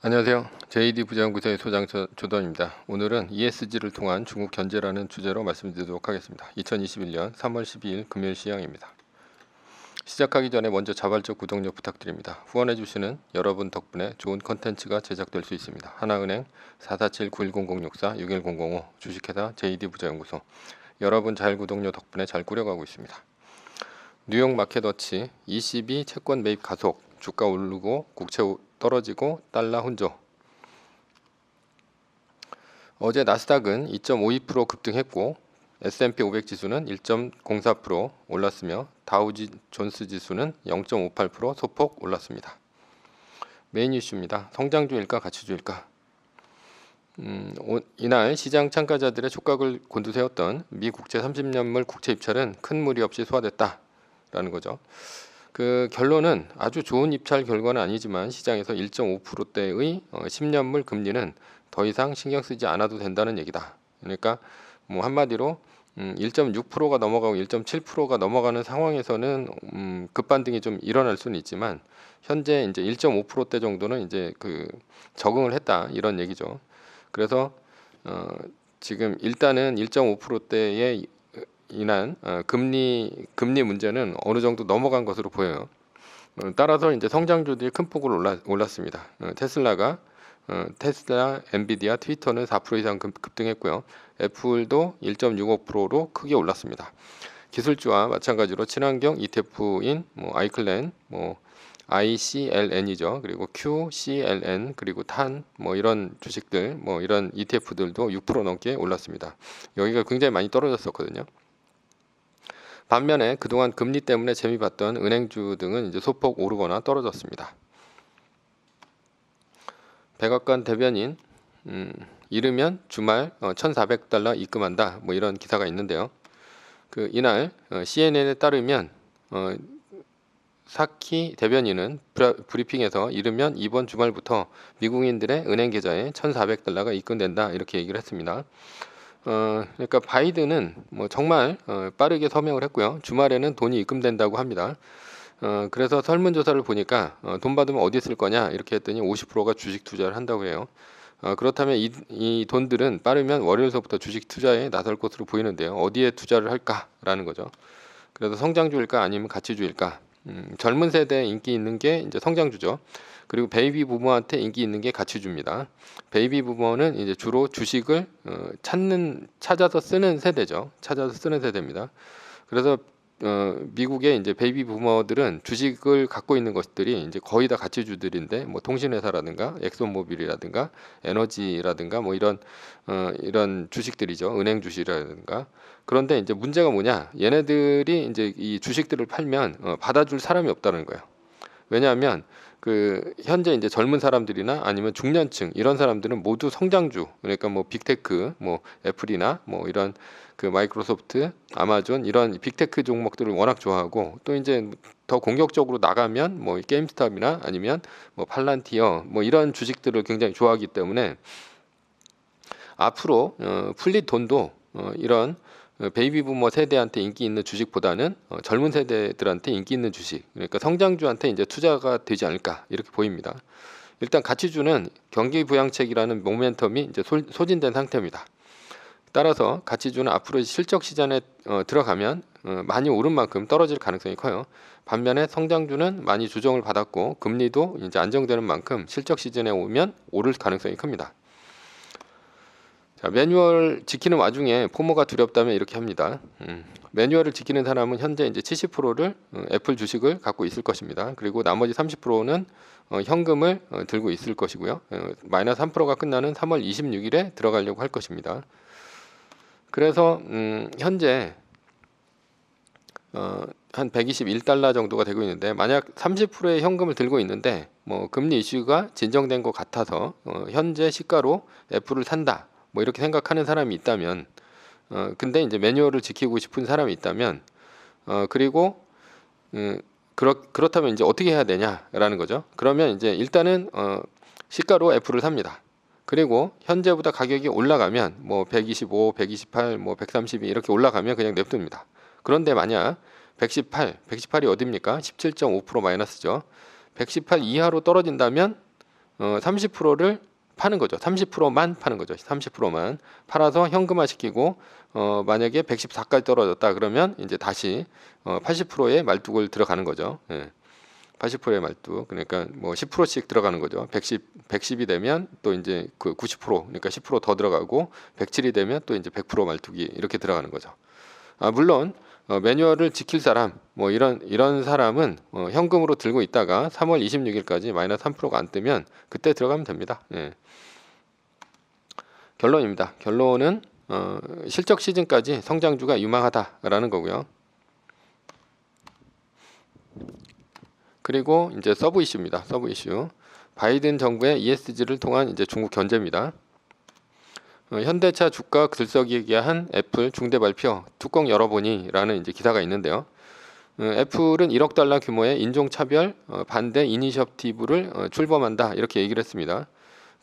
안녕하세요. JD 부자연구소의 소장 조던입니다. 오늘은 ESG를 통한 중국 견제라는 주제로 말씀드리도록 하겠습니다. 2021년 3월 12일 금요일 시황입니다. 시작하기 전에 먼저 자발적 구독력 부탁드립니다. 후원해주시는 여러분 덕분에 좋은 컨텐츠가 제작될 수 있습니다. 하나은행 447-910064-61005 주식회사 JD 부자연구소 여러분 자율구독료 덕분에 잘 꾸려가고 있습니다. 뉴욕 마켓워치 22 채권 매입 가속, 주가 오르고 국채 떨어지고 달러 혼조. 어제 나스닥은 2.52% 급등했고 S&P 500 지수는 1.04% 올랐으며 다우존스 지수는 0.58% 소폭 올랐습니다. 메인 이슈입니다. 성장주일까 가치주일까? 이날 시장 참가자들의 촉각을 곤두세웠던 미 국채 30년물 국채 입찰은 큰 무리 없이 소화됐다라는 거죠. 그 결론은 아주 좋은 입찰 결과는 아니지만 시장에서 1.5%대의 10년물 금리는 더 이상 신경 쓰지 않아도 된다는 얘기다. 그러니까 뭐 한마디로 1.6%가 넘어가고 1.7%가 넘어가는 상황에서는 급반등이 좀 일어날 수는 있지만 현재 이제 1.5%대 정도는 이제 그 적응을 했다 이런 얘기죠. 그래서 지금 일단은 1.5%대의 인한 금리 문제는 어느 정도 넘어간 것으로 보여요. 따라서 이제 성장주들이 큰 폭으로 올랐습니다. 테슬라, 엔비디아, 트위터는 4% 이상 급등했고요. 애플도 1.65%로 크게 올랐습니다. 기술주와 마찬가지로 친환경 ETF인 아이클랜, ICLN이죠. 그리고 QCLN 그리고 탄 이런 주식들 이런 ETF들도 6% 넘게 올랐습니다. 여기가 굉장히 많이 떨어졌었거든요. 반면에 그동안 금리 때문에 재미 봤던 은행주 등은 이제 소폭 오르거나 떨어졌습니다. 백악관 대변인 이르면 주말 1,400달러 입금한다 이런 기사가 있는데요. 그 이날 CNN에 따르면 사키 대변인은 브리핑에서 이르면 이번 주말부터 미국인들의 은행 계좌에 1,400달러가 입금된다 이렇게 얘기를 했습니다. 그러니까 바이든은 정말 빠르게 서명을 했고요. 주말에는 돈이 입금된다고 합니다. 그래서 설문조사를 보니까 돈 받으면 어디 쓸 거냐 이렇게 했더니 50%가 주식 투자를 한다고 해요. 그렇다면 이 돈들은 빠르면 월요일서부터 주식 투자에 나설 것으로 보이는데요. 어디에 투자를 할까라는 거죠. 그래서 성장주일까 아니면 가치주일까? 젊은 세대에 인기 있는 게 이제 성장주죠. 그리고 베이비 부머한테 인기 있는 게 가치주입니다. 베이비 부머는 이제 주로 주식을 찾아서 쓰는 세대죠. 찾아서 쓰는 세대입니다. 그래서 미국의 이제 베이비 부머들은 주식을 갖고 있는 것들이 이제 거의 다 가치주들인데 통신회사라든가 엑소모빌이라든가 에너지라든가 이런 주식들이죠. 은행 주식이라든가. 그런데 이제 문제가 뭐냐? 얘네들이 이제 이 주식들을 팔면 받아줄 사람이 없다는 거예요. 왜냐하면 그 현재 이제 젊은 사람들이나 아니면 중년층 이런 사람들은 모두 성장주, 그러니까 빅테크, 애플이나 이런 그 마이크로소프트, 아마존 이런 빅테크 종목들을 워낙 좋아하고, 또 이제 더 공격적으로 나가면 게임스탑이나 아니면 팔란티어 이런 주식들을 굉장히 좋아하기 때문에 앞으로 풀릴 돈도 이런 베이비 부머 세대한테 인기 있는 주식보다는 젊은 세대들한테 인기 있는 주식, 그러니까 성장주한테 이제 투자가 되지 않을까 이렇게 보입니다. 일단 가치주는 경기 부양책이라는 모멘텀이 이제 소진된 상태입니다. 따라서 가치주는 앞으로 실적 시장에 들어가면 많이 오른 만큼 떨어질 가능성이 커요. 반면에 성장주는 많이 조정을 받았고 금리도 이제 안정되는 만큼 실적 시즌에 오면 오를 가능성이 큽니다. 자, 매뉴얼 지키는 와중에 포모가 두렵다면 이렇게 합니다. 매뉴얼을 지키는 사람은 현재 이제 70%를 애플 주식을 갖고 있을 것입니다. 그리고 나머지 30%는 현금을 들고 있을 것이고요. 마이너스 3%가 끝나는 3월 26일에 들어가려고 할 것입니다. 그래서 현재 한 121달러 정도가 되고 있는데, 만약 30%의 현금을 들고 있는데 금리 이슈가 진정된 것 같아서 현재 시가로 애플을 산다 이렇게 생각하는 사람이 있다면, 근데 이제 매뉴얼을 지키고 싶은 사람이 있다면, 그리고 그렇다면 이제 어떻게 해야 되냐라는 거죠. 그러면 이제 일단은 시가로 애플을 삽니다. 그리고 현재보다 가격이 올라가면 125, 128, 132 이렇게 올라가면 그냥 냅둡니다. 그런데 만약 118이 어딥니까? 17.5% 마이너스죠. 118 이하로 떨어진다면 30%를 파는 거죠. 30%만 파는 거죠. 30%만 팔아서 현금화시키고 만약에 114까지 떨어졌다 그러면 이제 다시 80%의 말뚝을 들어가는 거죠. 예. 80%의 말뚝, 그러니까 뭐 10%씩 들어가는 거죠. 110이 되면 또 이제 그 90%, 그러니까 10% 더 들어가고 107이 되면 또 이제 100% 말뚝이 이렇게 들어가는 거죠. 물론 매뉴얼을 지킬 사람, 뭐 이런 사람은 현금으로 들고 있다가 3월 26일까지 마이너스 3%가 안 뜨면 그때 들어가면 됩니다. 예. 결론입니다. 결론은 실적 시즌까지 성장주가 유망하다라는 거고요. 그리고 이제 서브 이슈입니다. 서브 이슈. 바이든 정부의 ESG를 통한 이제 중국 견제입니다. 현대차 주가 들썩이게 한 애플 중대 발표 뚜껑 열어보니라는 이제 기사가 있는데요. 애플은 1억 달러 규모의 인종차별 반대 이니셔티브를 출범한다 이렇게 얘기를 했습니다.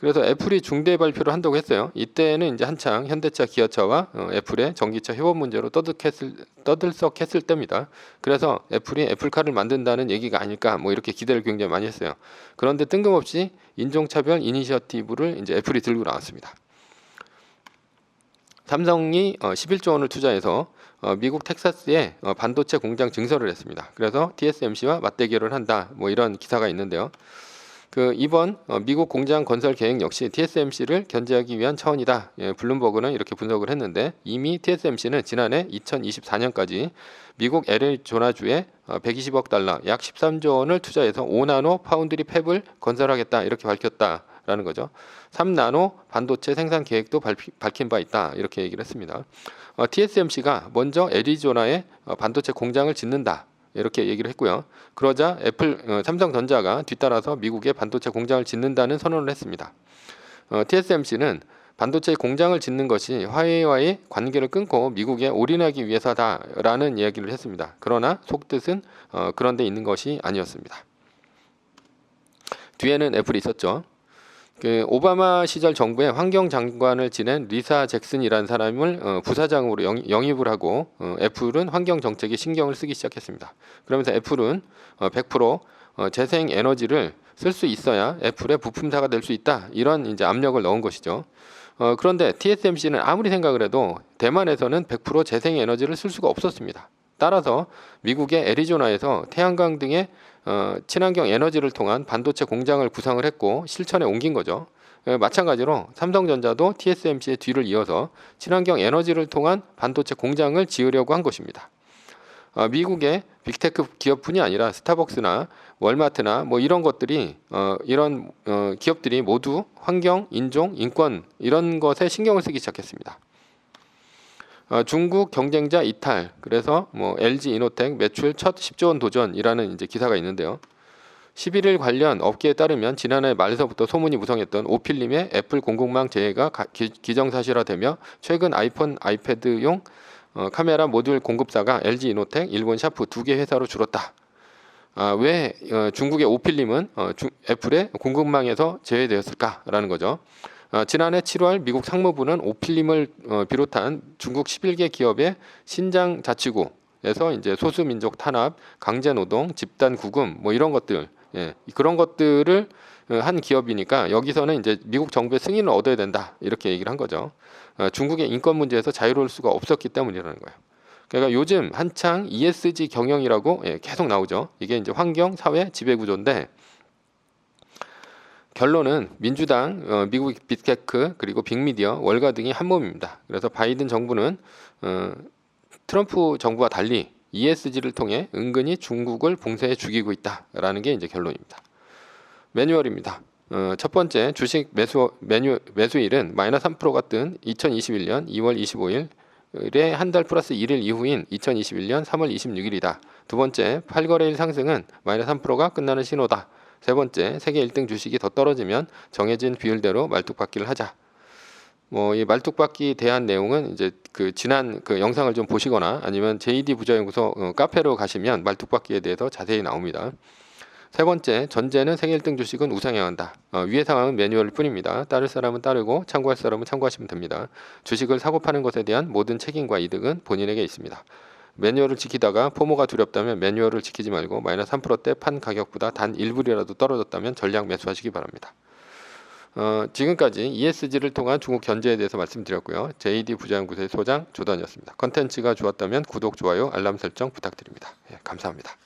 그래서 애플이 중대 발표를 한다고 했어요. 이때는 이제 한창 현대차, 기아차와 애플의 전기차 협업 문제로 떠들썩했을 때입니다. 그래서 애플이 애플카를 만든다는 얘기가 아닐까 뭐 이렇게 기대를 굉장히 많이 했어요. 그런데 뜬금없이 인종차별 이니셔티브를 이제 애플이 들고 나왔습니다. 삼성이 11조 원을 투자해서 미국 텍사스에 반도체 공장 증설을 했습니다. 그래서 TSMC와 맞대결을 한다 뭐 이런 기사가 있는데요. 이번 미국 공장 건설 계획 역시 TSMC를 견제하기 위한 차원이다. 예, 블룸버그는 이렇게 분석을 했는데 이미 TSMC는 지난해 2024년까지 미국 LA조나주에 120억 달러, 약 13조 원을 투자해서 5나노 파운드리 팹을 건설하겠다 이렇게 밝혔다라는 거죠. 3나노 반도체 생산 계획도 밝힌 바 있다 이렇게 얘기를 했습니다. TSMC가 먼저 애리조나에 반도체 공장을 짓는다. 이렇게 얘기를 했고요. 그러자 삼성전자가 뒤따라서 미국에 반도체 공장을 짓는다는 선언을 했습니다. TSMC는 반도체 공장을 짓는 것이 화웨이와의 관계를 끊고 미국에 올인하기 위해서다라는 이야기를 했습니다. 그러나 속뜻은 그런 데 있는 것이 아니었습니다. 뒤에는 애플이 있었죠. 오바마 시절 정부의 환경장관을 지낸 리사 잭슨이라는 사람을 부사장으로 영입을 하고 애플은 환경 정책에 신경을 쓰기 시작했습니다. 그러면서 애플은 100% 재생 에너지를 쓸 수 있어야 애플의 부품사가 될 수 있다 이런 이제 압력을 넣은 것이죠. 그런데 TSMC는 아무리 생각을 해도 대만에서는 100% 재생 에너지를 쓸 수가 없었습니다. 따라서 미국의 애리조나에서 태양광 등의 친환경 에너지를 통한 반도체 공장을 구상을 했고 실천에 옮긴 거죠. 마찬가지로 삼성전자도 TSMC의 뒤를 이어서 친환경 에너지를 통한 반도체 공장을 지으려고 한 것입니다. 미국의 빅테크 기업뿐이 아니라 스타벅스나 월마트나 뭐 이런 것들이 이런 기업들이 모두 환경, 인종, 인권 이런 것에 신경을 쓰기 시작했습니다. 중국 경쟁자 이탈. 그래서 뭐 LG 이노텍 매출 첫 10조 원 도전이라는 이제 기사가 있는데요. 11일 관련 업계에 따르면 지난해 말에서부터 소문이 무성했던 오필림의 애플 공급망 재해가 기정사실화되며 최근 아이폰, 아이패드용 카메라 모듈 공급사가 LG 이노텍, 일본 샤프 2개 회사로 줄었다. 왜 중국의 오필림은 애플의 공급망에서 제외되었을까라는 거죠. 지난해 7월 미국 상무부는 오필림을 비롯한 중국 11개 기업의 신장 자치구에서 이제 소수민족 탄압, 강제노동, 집단 구금 뭐 이런 것들, 그런 것들을 한 기업이니까 여기서는 이제 미국 정부의 승인을 얻어야 된다 이렇게 얘기를 한 거죠. 중국의 인권 문제에서 자유로울 수가 없었기 때문이라는 거예요. 그러니까 요즘 한창 ESG 경영이라고 계속 나오죠. 이게 이제 환경, 사회, 지배 구조인데. 결론은 민주당, 미국 빅테크 그리고 빅미디어, 월가 등이 한 몸입니다. 그래서 바이든 정부는 트럼프 정부와 달리 ESG를 통해 은근히 중국을 봉쇄해 죽이고 있다라는 게 이제 결론입니다. 매뉴얼입니다. 첫 번째 주식 매수일은 마이너스 3%가 뜬 2021년 2월 25일에 한 달 플러스 1일 이후인 2021년 3월 26일이다. 두 번째 8거래일 상승은 마이너스 3%가 끝나는 신호다. 세 번째, 세계 1등 주식이 더 떨어지면 정해진 비율대로 말뚝박기를 하자. 뭐 이 말뚝박기 대한 내용은 이제 지난 영상을 좀 보시거나 아니면 JD 부자연구소 카페로 가시면 말뚝박기에 대해서 자세히 나옵니다. 세 번째, 전제는 세계 1등 주식은 우상해야 한다. 위의 상황은 매뉴얼일 뿐입니다. 따를 사람은 따르고 참고할 사람은 참고하시면 됩니다. 주식을 사고 파는 것에 대한 모든 책임과 이득은 본인에게 있습니다. 매뉴얼을 지키다가 포모가 두렵다면 매뉴얼을 지키지 말고 마이너스 3%대 판 가격보다 단 1불이라도 떨어졌다면 전량 매수하시기 바랍니다. 지금까지 ESG를 통한 중국 견제에 대해서 말씀드렸고요. JD 부자연구소의 소장 조던이었습니다. 컨텐츠가 좋았다면 구독, 좋아요, 알람 설정 부탁드립니다. 예, 감사합니다.